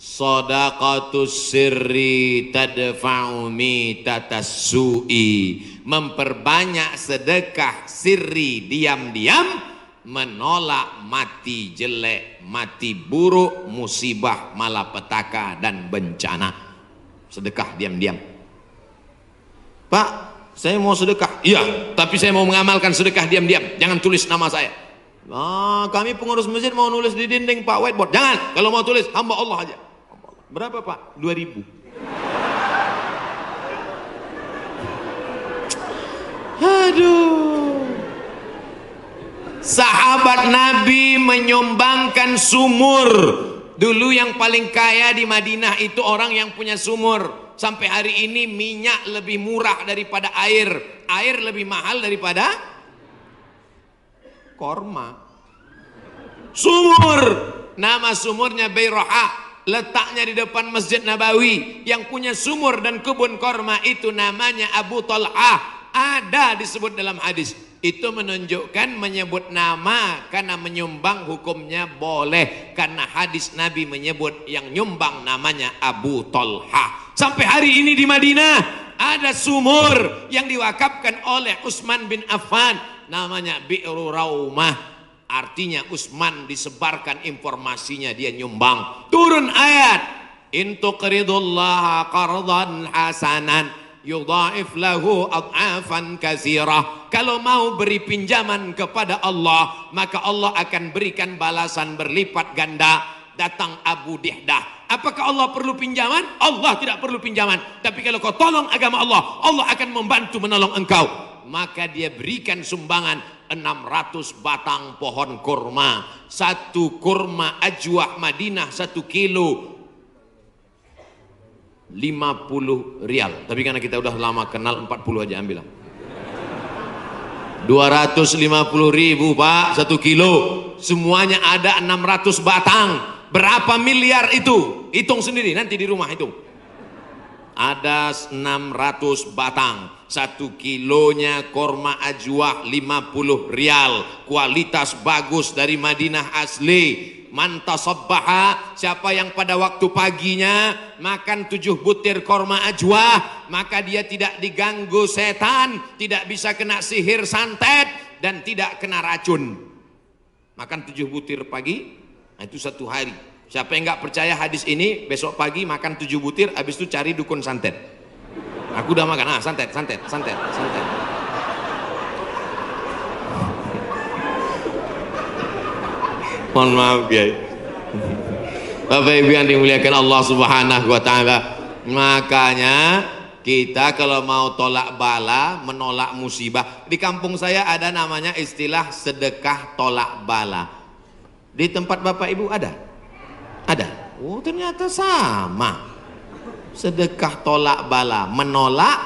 Shadaqatus sirri tadfa'u mitatas su'i. Memperbanyak sedekah sirri diam-diam menolak mati jelek, mati buruk, musibah, malapetaka dan bencana. Sedekah diam-diam. Pak, saya mau sedekah. Iya, tapi saya mau mengamalkan sedekah diam-diam. Jangan tulis nama saya. Kami pengurus masjid mau nulis di dinding Pak, whiteboard. Jangan, kalau mau tulis hamba Allah aja. Berapa Pak? 2000. Aduh. Sahabat Nabi menyumbangkan sumur. Dulu yang paling kaya di Madinah itu orang yang punya sumur. Sampai hari ini minyak lebih murah daripada air. Air lebih mahal daripada korma. Sumur. Nama sumurnya Bayroha. Letaknya di depan Masjid Nabawi. Yang punya sumur dan kebun korma itu namanya Abu Talhah. Ada disebut dalam hadis. Itu menunjukkan menyebut nama karena menyumbang hukumnya boleh. Karena hadis Nabi menyebut yang nyumbang namanya Abu Talhah. Sampai hari ini di Madinah ada sumur yang diwakafkan oleh Utsman bin Affan. Namanya Bi'ru Raumah. Artinya Utsman disebarkan informasinya, dia nyumbang. Turun ayat, in tuqridullaha qardan hasanan yudha'if lahu ad'afan katsirah. Kalau mau beri pinjaman kepada Allah, maka Allah akan berikan balasan berlipat ganda. Datang Abu Dihdah. Apakah Allah perlu pinjaman? Allah tidak perlu pinjaman. Tapi kalau kau tolong agama Allah, Allah akan membantu menolong engkau. Maka dia berikan sumbangan 600 batang pohon kurma. Satu kurma ajwah Madinah 1 kilo 50 rial. Tapi karena kita udah lama kenal 40 aja ambil. 250.000 Pak 1 kilo. Semuanya ada 600 batang. Berapa miliar itu? Hitung sendiri nanti di rumah hitung. Ada 600 batang. 1 kilonya korma ajwah 50 rial. Kualitas bagus dari Madinah asli. Man tasabbaha, siapa yang pada waktu paginya makan 7 butir korma ajwah, maka dia tidak diganggu setan, tidak bisa kena sihir santet, dan tidak kena racun. Makan 7 butir pagi, itu 1 hari. Siapa yang nggak percaya hadis ini, besok pagi makan 7 butir, habis itu cari dukun santet. Aku udah makan, santet. Mohon maaf ya. Bapak Ibu yang dimuliakan Allah Subhanahu wa taala. Makanya kita kalau mau tolak bala, menolak musibah. Di kampung saya ada namanya istilah sedekah tolak bala. Di tempat Bapak Ibu ada? Ada. Oh, ternyata sama. Sedekah tolak bala, menolak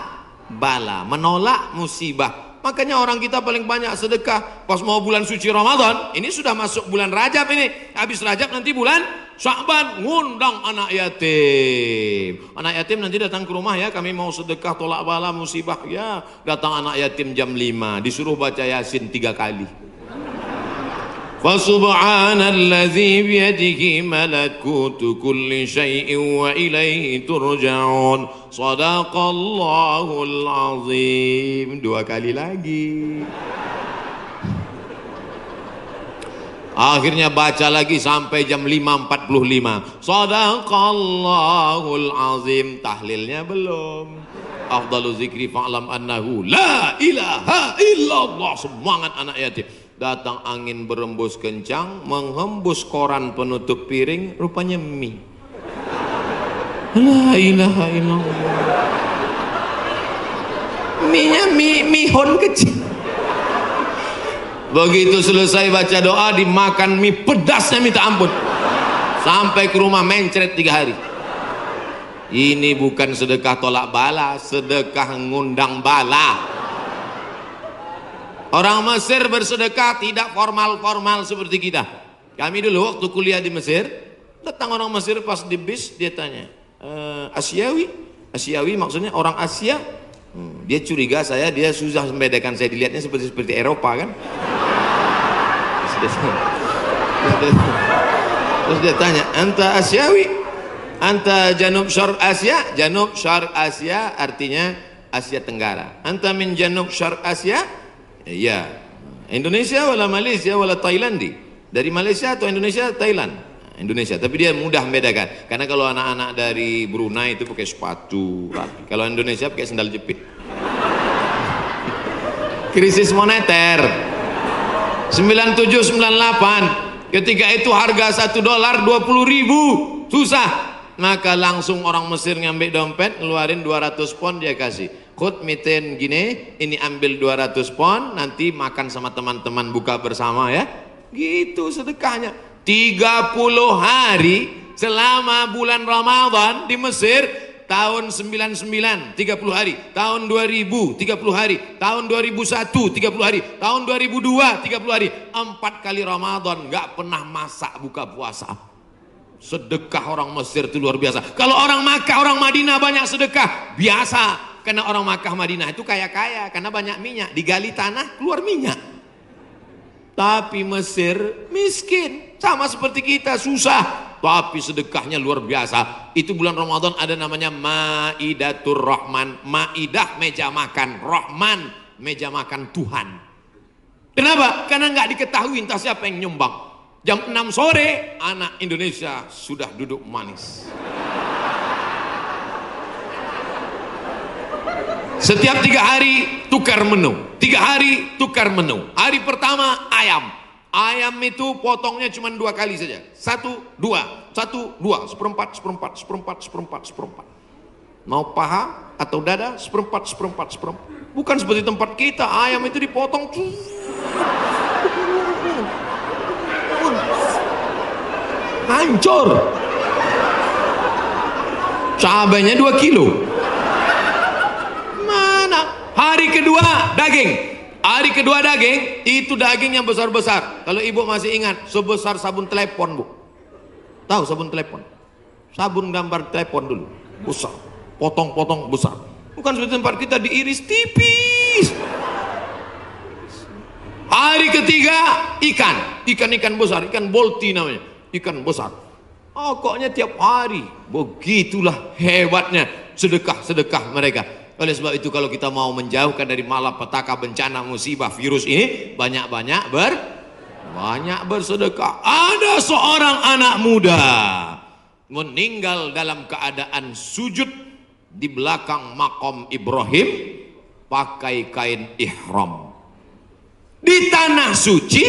bala, menolak musibah. Makanya orang kita paling banyak sedekah pas mau bulan suci Ramadan. Ini sudah masuk bulan Rajab ini. Habis Rajab nanti bulan Sya'ban, ngundang anak yatim. Anak yatim nanti datang ke rumah ya, kami mau sedekah tolak bala musibah. Ya, datang anak yatim jam 5, disuruh baca Yasin 3 kali. Fasubhanalladzi biyadihi malakutu kulli syai'in wa ilaihi turja'un. Shadaqallahul azim. 2 kali lagi. Akhirnya baca lagi sampai jam 5.45. Shadaqallahul azim. Tahlilnya belum. Afdalu zikri fa'lam annahu la ilaha illallah. Semangat anak yatim. Datang angin berembus kencang, menghembus koran penutup piring, rupanya mie. La ilaha illallah. Mie-nya mihon kecil. Begitu selesai baca doa, dimakan mie pedasnya minta ampun. Sampai ke rumah mencret 3 hari. Ini bukan sedekah tolak bala, sedekah ngundang bala. Orang Mesir bersedekah tidak formal-formal seperti kita. Kami dulu waktu kuliah di Mesir, datang orang Mesir pas di bis, dia tanya, Asyawi? Asyawi maksudnya orang Asia. Dia curiga dia susah membedakan saya, dilihatnya seperti Eropa kan. Terus dia tanya, anta Asyawi? Anta janub syarq Asia, janub syarq Asia artinya Asia Tenggara. Anta min janub syarq Asia, ya. Indonesia wala Malaysia wala Thailandi. Dari Malaysia atau Indonesia, Thailand. Indonesia, tapi dia mudah membedakan. Karena kalau anak-anak dari Brunei itu pakai sepatu rapi. Kalau Indonesia pakai sandal jepit. Krisis moneter 97-98, ketika itu harga $1 20.000, susah. Maka langsung orang Mesir ngambil dompet, ngeluarin 200 pon, dia kasih. Khud miten gini, ini ambil 200 pon, nanti makan sama teman-teman buka bersama ya. Gitu sedekahnya. 30 hari selama bulan Ramadan di Mesir, tahun 99 30 hari, tahun 2000 30 hari, tahun 2001 30 hari, tahun 2002 30 hari, 4 kali Ramadan nggak pernah masak buka puasa. Sedekah orang Mesir itu luar biasa. Kalau orang Makkah, orang Madinah banyak sedekah biasa, karena orang Makkah Madinah itu kaya-kaya karena banyak minyak, digali tanah keluar minyak. Tapi Mesir miskin, sama seperti kita, susah, tapi sedekahnya luar biasa. Itu bulan Ramadan ada namanya Maidatur Rahman. Maidah meja makan, Rahman meja makan Tuhan. Kenapa? Karena nggak diketahui entah siapa yang nyumbang. Jam 6 sore anak Indonesia sudah duduk manis. Setiap 3 hari tukar menu, 3 hari tukar menu. Hari pertama ayam. Ayam itu potongnya cuma 2 kali saja. 1, 2, 1, 2, seperempat, seperempat, seperempat, seperempat, seperempat. Mau paha atau dada, seperempat, seperempat, seperempat. Bukan seperti tempat kita, ayam itu dipotong. Hancur. Cabainya 2 kilo. Mana? Hari kedua daging. Hari kedua daging, itu daging yang besar-besar. Kalau ibu masih ingat, sebesar sabun telepon, Bu. Tahu sabun telepon? Sabun gambar telepon dulu. Besar. Potong-potong besar. Bukan seperti tempat kita diiris tipis. Hari ketiga ikan. Ikan-ikan besar, ikan bolti namanya. Ikan besar. Pokoknya tiap hari. Begitulah hebatnya sedekah-sedekah mereka. Oleh sebab itu kalau kita mau menjauhkan dari malapetaka, bencana, musibah, virus ini, banyak-banyak bersedekah. Ada seorang anak muda meninggal dalam keadaan sujud di belakang makam Ibrahim pakai kain ihram. Di tanah suci,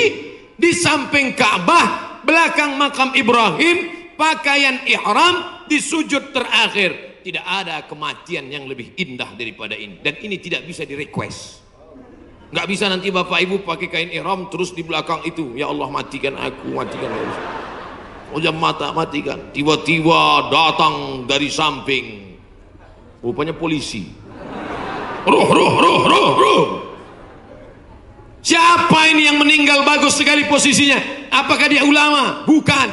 di samping Ka'bah, belakang makam Ibrahim, pakaian ihram di sujud terakhir. Tidak ada kematian yang lebih indah daripada ini. Dan ini tidak bisa di request. Nggak bisa nanti bapak ibu pakai kain ihram terus di belakang itu, ya Allah matikan aku, matikan aku. Ujam mata matikan. Tiba-tiba datang dari samping, rupanya polisi. Ruh. Siapa ini yang meninggal bagus sekali posisinya? Apakah dia ulama? Bukan.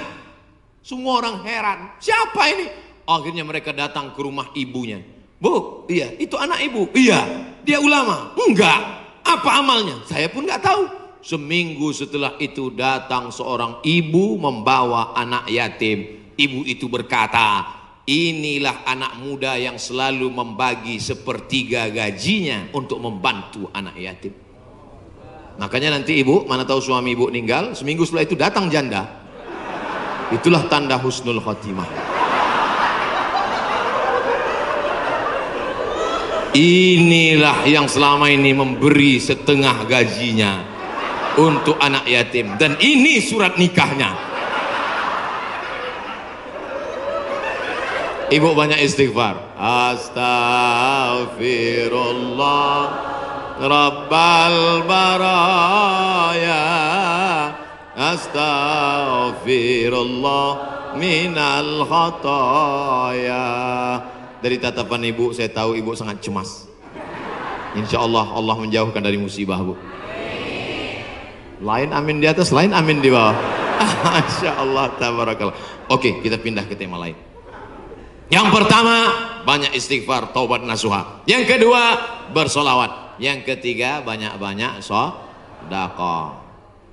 Semua orang heran. Siapa ini? Akhirnya mereka datang ke rumah ibunya. Bu, iya, itu anak ibu. Iya, dia ulama. Enggak. Apa amalnya? Saya pun nggak tahu. Seminggu setelah itu datang seorang ibu membawa anak yatim. Ibu itu berkata, inilah anak muda yang selalu membagi sepertiga gajinya untuk membantu anak yatim. Makanya nanti ibu, mana tahu suami ibu meninggal, seminggu setelah itu datang janda. Itulah tanda husnul khotimah. Inilah yang selama ini memberi setengah gajinya untuk anak yatim. Dan ini surat nikahnya. Ibu banyak istighfar. Astaghfirullah Rabbal baraya, astaghfirullah minal khataya. Dari tatapan ibu saya tahu ibu sangat cemas. Insya Allah Allah menjauhkan dari musibah, Bu. Lain amin di atas, lain amin di bawah. Masya Allah, tabarakallah. Oke, kita pindah ke tema lain. Yang pertama, banyak istighfar, taubat nasuha. Yang kedua, bersolawat. Yang ketiga, banyak-banyak sedekah.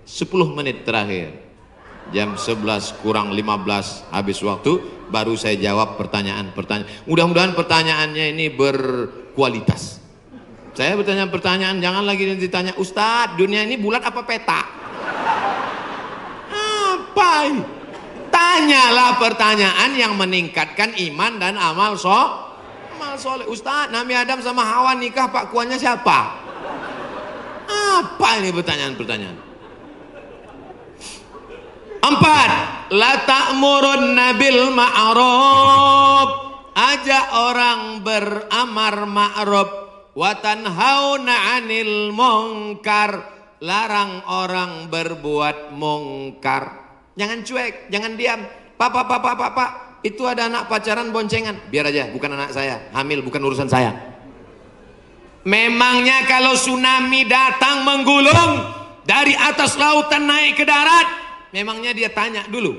10 menit terakhir. Jam 11 kurang 15 habis waktu, baru saya jawab pertanyaan-pertanyaan. Mudah-mudahan pertanyaannya ini berkualitas. Saya bertanya pertanyaan, jangan lagi ditanya, Ustadz, dunia ini bulat apa peta? Apa? Tanyalah pertanyaan yang meningkatkan iman dan amal soleh. Ustadz, Nabi Adam sama Hawa nikah, Pak Kuannya siapa? Apa ini pertanyaan-pertanyaan? 4. La ta'murunna bil ma'ruf, ajak orang beramar ma'ruf, wa tanhauna 'anil munkar, larang orang berbuat mungkar. Jangan cuek, jangan diam. Pak, itu ada anak pacaran boncengan, biar aja, bukan anak saya, hamil bukan urusan saya. Memangnya kalau tsunami datang menggulung dari atas lautan naik ke darat, memangnya dia tanya dulu?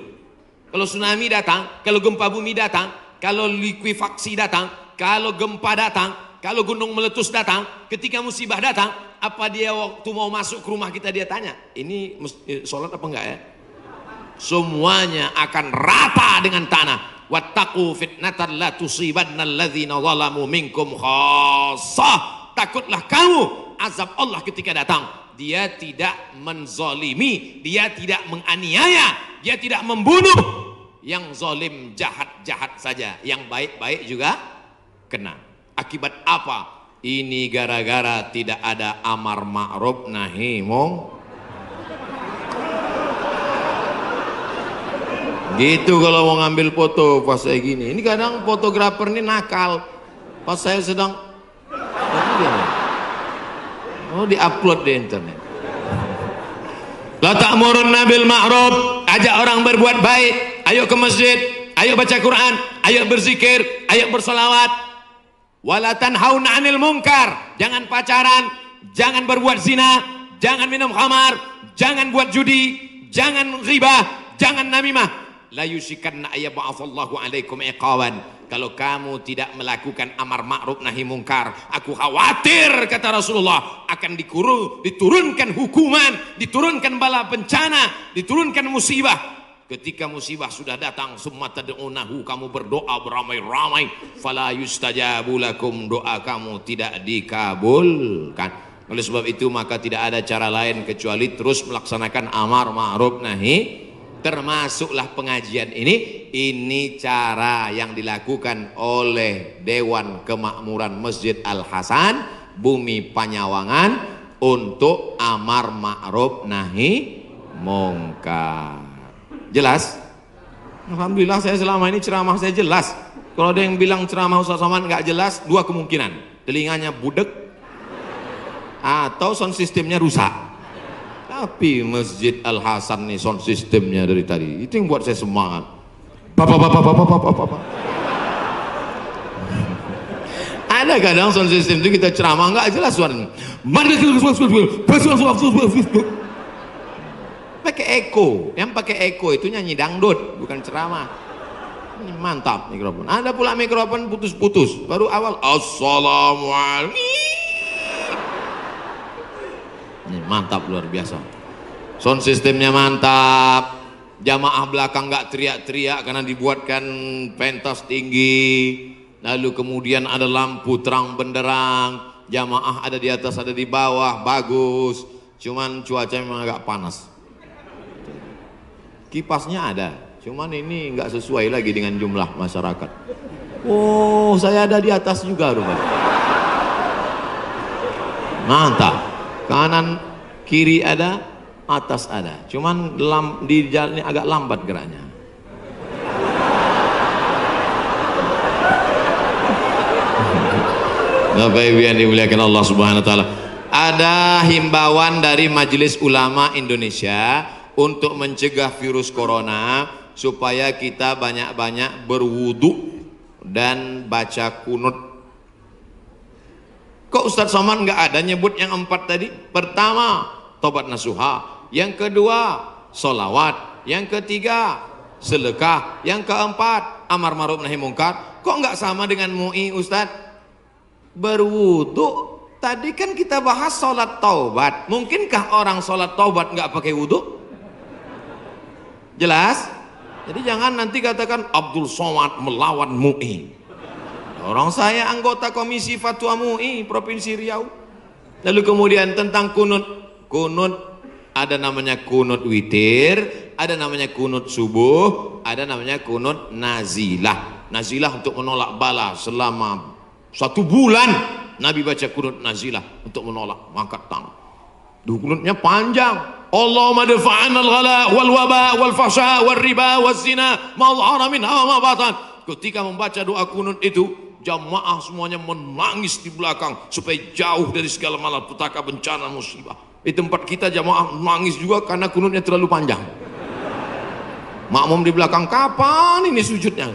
Kalau tsunami datang, kalau gempa bumi datang, kalau likuifaksi datang, kalau gempa datang, kalau gunung meletus datang, ketika musibah datang, apa dia waktu mau masuk ke rumah kita dia tanya, ini sholat apa enggak ya? Semuanya akan rata dengan tanah. Wattaqu fitnatan la tusibanna alladzina zalamu minkum khassah. Takutlah kamu azab Allah ketika datang. Dia tidak menzalimi, dia tidak menganiaya, dia tidak membunuh. Yang zalim jahat-jahat saja, yang baik-baik juga kena. Akibat apa? Ini gara-gara tidak ada amar ma'ruf nahi munkar. Gitu kalau mau ngambil foto pas saya gini. Ini kadang fotografer ini nakal. Pas saya sedang di-upload di internet. La ta'murunna bil ma'ruf, ajak orang berbuat baik. Ayo ke masjid, ayo baca Quran, ayo berzikir, ayo bersolawat. Wala tanhauna 'anil munkar, jangan pacaran, jangan berbuat zina, jangan minum khamar, jangan buat judi, jangan ghibah, jangan namimah. La yusikanna ayyab'atsallahu 'alaikum iqawan. Kalau kamu tidak melakukan amar ma'ruf nahi mungkar, aku khawatir, kata Rasulullah, akan diturunkan hukuman, diturunkan bala bencana, diturunkan musibah. Ketika musibah sudah datang, summa tad'unahu, kamu berdoa beramai-ramai, fala yustajabu lakum, doa kamu tidak dikabulkan. Oleh sebab itu maka tidak ada cara lain kecuali terus melaksanakan amar ma'ruf nahi. Termasuklah pengajian ini cara yang dilakukan oleh Dewan Kemakmuran Masjid Al-Hasan Bumi Panyawangan untuk amar ma'ruf nahi mungkar. Jelas? Alhamdulillah saya selama ini ceramah saya jelas. Kalau ada yang bilang ceramah Ustaz Somad nggak jelas, dua kemungkinan: telinganya budek atau sound sistemnya rusak. Tapi Masjid Al-Hasan nih sound sistemnya dari tadi itu yang buat saya semangat. Bapak. Ada kadang sound system itu kita ceramah nggak jelas suaranya. Pakai echo, yang pakai echo itu nyanyi dangdut, bukan ceramah. Ini mantap mikrofon. Ada pula mikrofon putus-putus. Baru awal assalamualaikum. Ini mantap, luar biasa. Sound sistemnya mantap. Jamaah belakang nggak teriak-teriak karena dibuatkan pentas tinggi. Lalu kemudian ada lampu terang benderang. Jamaah ada di atas, ada di bawah, bagus. Cuman cuaca memang agak panas. Kipasnya ada, cuman ini nggak sesuai lagi dengan jumlah masyarakat. Oh, saya ada di atas juga rupanya. Mantap. Kanan kiri ada, atas ada. Cuman di jalan ini agak lambat geraknya. Bapak Ibu yang dimuliakan Allah Subhanahu wa taala. Ada himbauan dari Majelis Ulama Indonesia untuk mencegah virus corona supaya kita banyak-banyak berwudu dan baca kunut. Kok Ustadz Somad nggak ada nyebut yang 4 tadi? Pertama, tobat nasuha. Yang kedua, solawat. Yang ketiga, sedekah. Yang keempat, amar ma'ruf nahi mungkar. Kok nggak sama dengan MUI Ustadz? Berwudu. Tadi kan kita bahas sholat taubat. Mungkinkah orang sholat taubat nggak pakai wudu? Jelas? Jadi jangan nanti katakan Abdul Somad melawan MUI. Orang saya anggota Komisi Fatwa MUI Provinsi Riau. Lalu kemudian tentang kunut. Kunut ada namanya kunut witir, ada namanya kunut subuh, ada namanya kunut nazilah. Nazilah untuk menolak bala selama 1 bulan. Nabi baca kunut nazilah untuk menolak, angkat tangan. Kunutnya panjang. Allahumma dafa'an al-ghala wal waba wal fahsya wal riba wal zina ma dhahara minha wa ma batan. Ketika membaca doa kunut itu, jamaah semuanya menangis di belakang supaya jauh dari segala malapetaka, bencana, musibah. Di tempat kita jamaah menangis juga karena kunutnya terlalu panjang. Makmum di belakang, kapan ini sujudnya?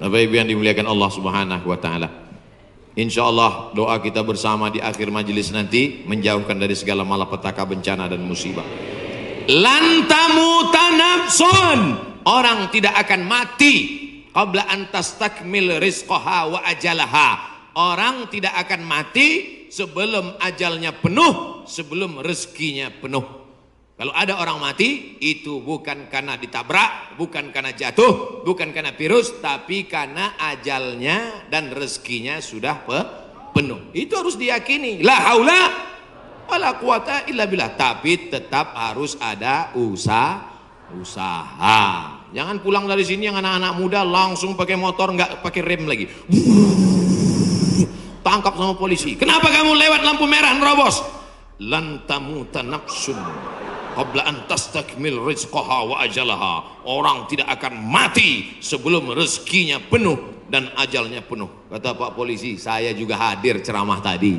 Bapak Ibu yang dimuliakan Allah Subhanahu wa taala. Insyaallah doa kita bersama di akhir majelis nanti menjauhkan dari segala malapetaka, bencana dan musibah. Lan tamuta nafsun, orang tidak akan mati qabla an tastakmil rizqaha wa ajalaha. Orang tidak akan mati sebelum ajalnya penuh, sebelum rezekinya penuh. Kalau ada orang mati, itu bukan karena ditabrak, bukan karena jatuh, bukan karena virus, tapi karena ajalnya dan rezekinya sudah penuh. Itu harus diyakini. La haula wala quwata illa billah. Tapi tetap harus ada usaha. Jangan pulang dari sini yang anak-anak muda langsung pakai motor, nggak pakai rem lagi. Tangkap sama polisi. Kenapa kamu lewat lampu merah nerobos? Lan tamuta nafsun qabla an tastakmil rizqaha wa ajalaha. Orang tidak akan mati sebelum rezekinya penuh dan ajalnya penuh. Kata Pak Polisi, saya juga hadir ceramah tadi.